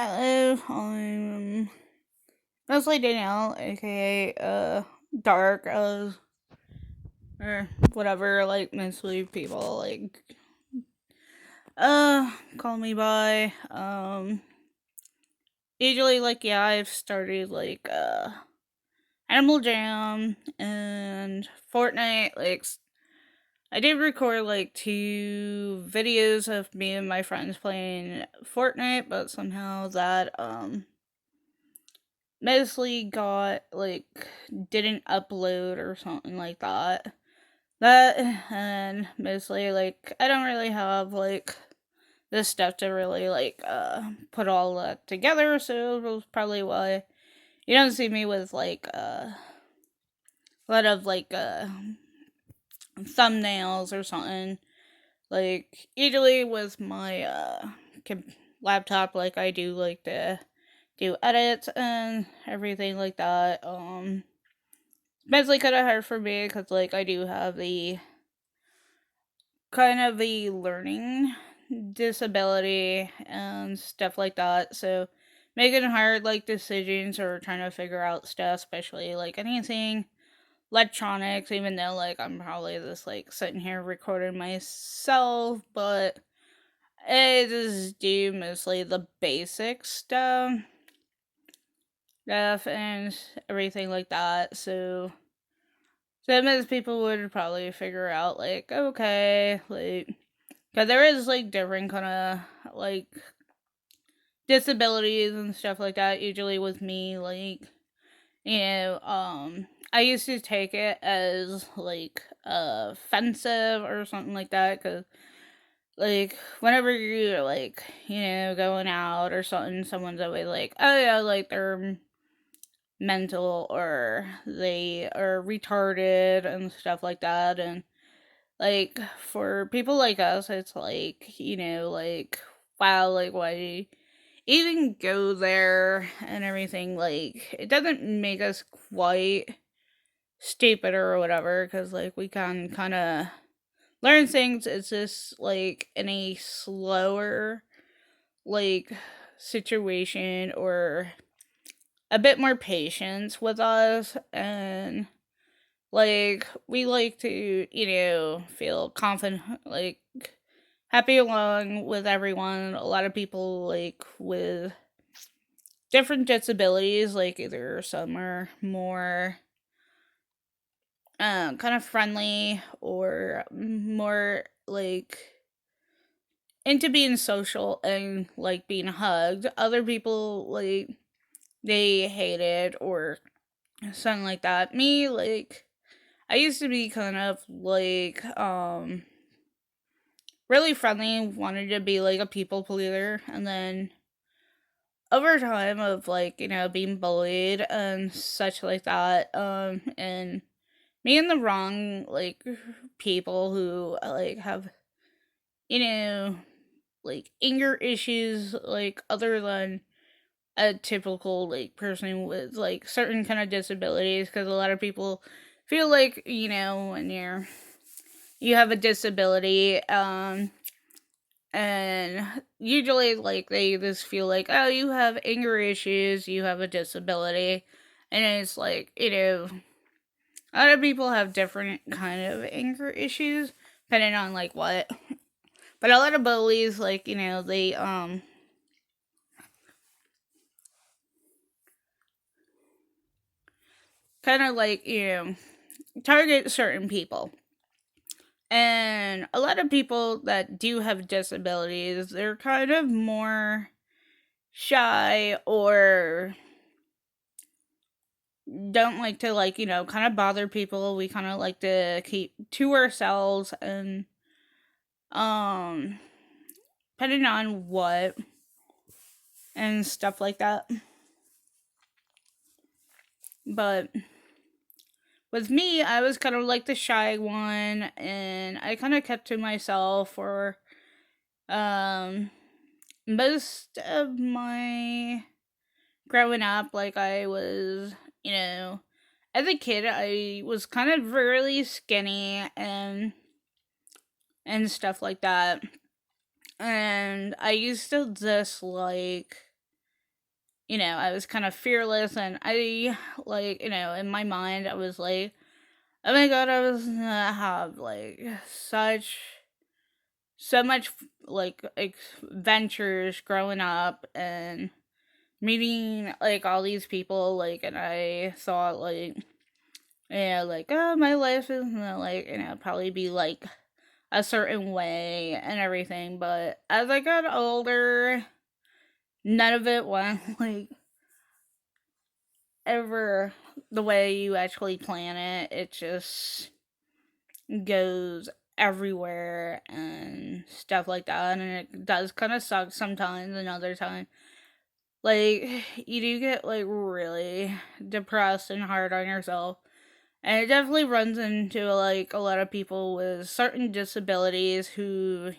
I'm mostly Danielle, aka Dark, or whatever, like mostly people call me by. Usually like yeah, I've started Animal Jam and Fortnite. I did record like two videos of me and my friends playing Fortnite, but somehow that mostly got didn't upload or something like that. That and mostly I don't really have this stuff to really put all that together, so it was probably why you don't see me with a lot of thumbnails or something. Like usually with my laptop, like I do like to do edits and everything like that. Basically kind of hard for me because I do have the kind of the learning disability and stuff like that. So making hard decisions or trying to figure out stuff, especially anything electronics, even though I'm probably just sitting here recording myself, but I just do mostly the basic stuff and everything like that. So most people would probably figure out okay, because there is different kind of disabilities and stuff like that. Usually with me, I used to take it as offensive or something like that, because whenever you're going out or something, someone's always like, oh yeah, they're mental or they are retarded and stuff like that. And for people like us, it's wow, why do you even go there and everything? It doesn't make us quite stupid or whatever, because we can kind of learn things. It's just in a slower like situation, or a bit more patience with us. And we like to feel confident, happy along with everyone. A lot of people with different disabilities, either some are more kind of friendly or more into being social and being hugged. Other people they hate it or something like that. Me, I used to be kind of really friendly, wanted to be a people pleaser, and then over time of being bullied and such like that, and me and the wrong people who have you know anger issues other than a typical person with certain kind of disabilities, because a lot of people feel when you have a disability, and usually they just feel oh, you have anger issues, you have a disability. And it's a lot of people have different kind of anger issues depending on what. But a lot of bullies they kind of target certain people. And a lot of people that do have disabilities, they're kind of more shy or don't like to kind of bother people. We kind of like to keep to ourselves, and um depending on what and stuff like that. But with me, I was kind of the shy one, and I kind of kept to myself for um most of my growing up. I was, as a kid, I was kind of really skinny and stuff like that. And I used to just I was kind of fearless, and I, like, in my mind, I was like, oh my god, I was gonna have, like, so much, like, adventures growing up and meeting, like, all these people, like, and I thought, like, like, oh, my life is gonna, like, probably be, like, a certain way and everything, but as I got older, none of it went, like, ever the way you actually plan it. It just goes everywhere and stuff like that, and it does kind of suck sometimes, and other times, like, you do get, like, really depressed and hard on yourself. And it definitely runs into, like, a lot of people with certain disabilities who,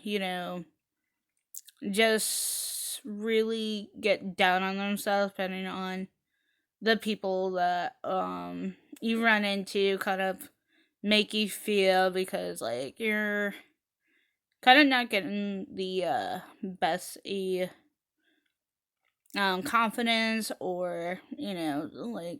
just really get down on themselves, depending on the people that you run into, kind of make you feel, because, like, you're kind of not getting the best confidence, or, like,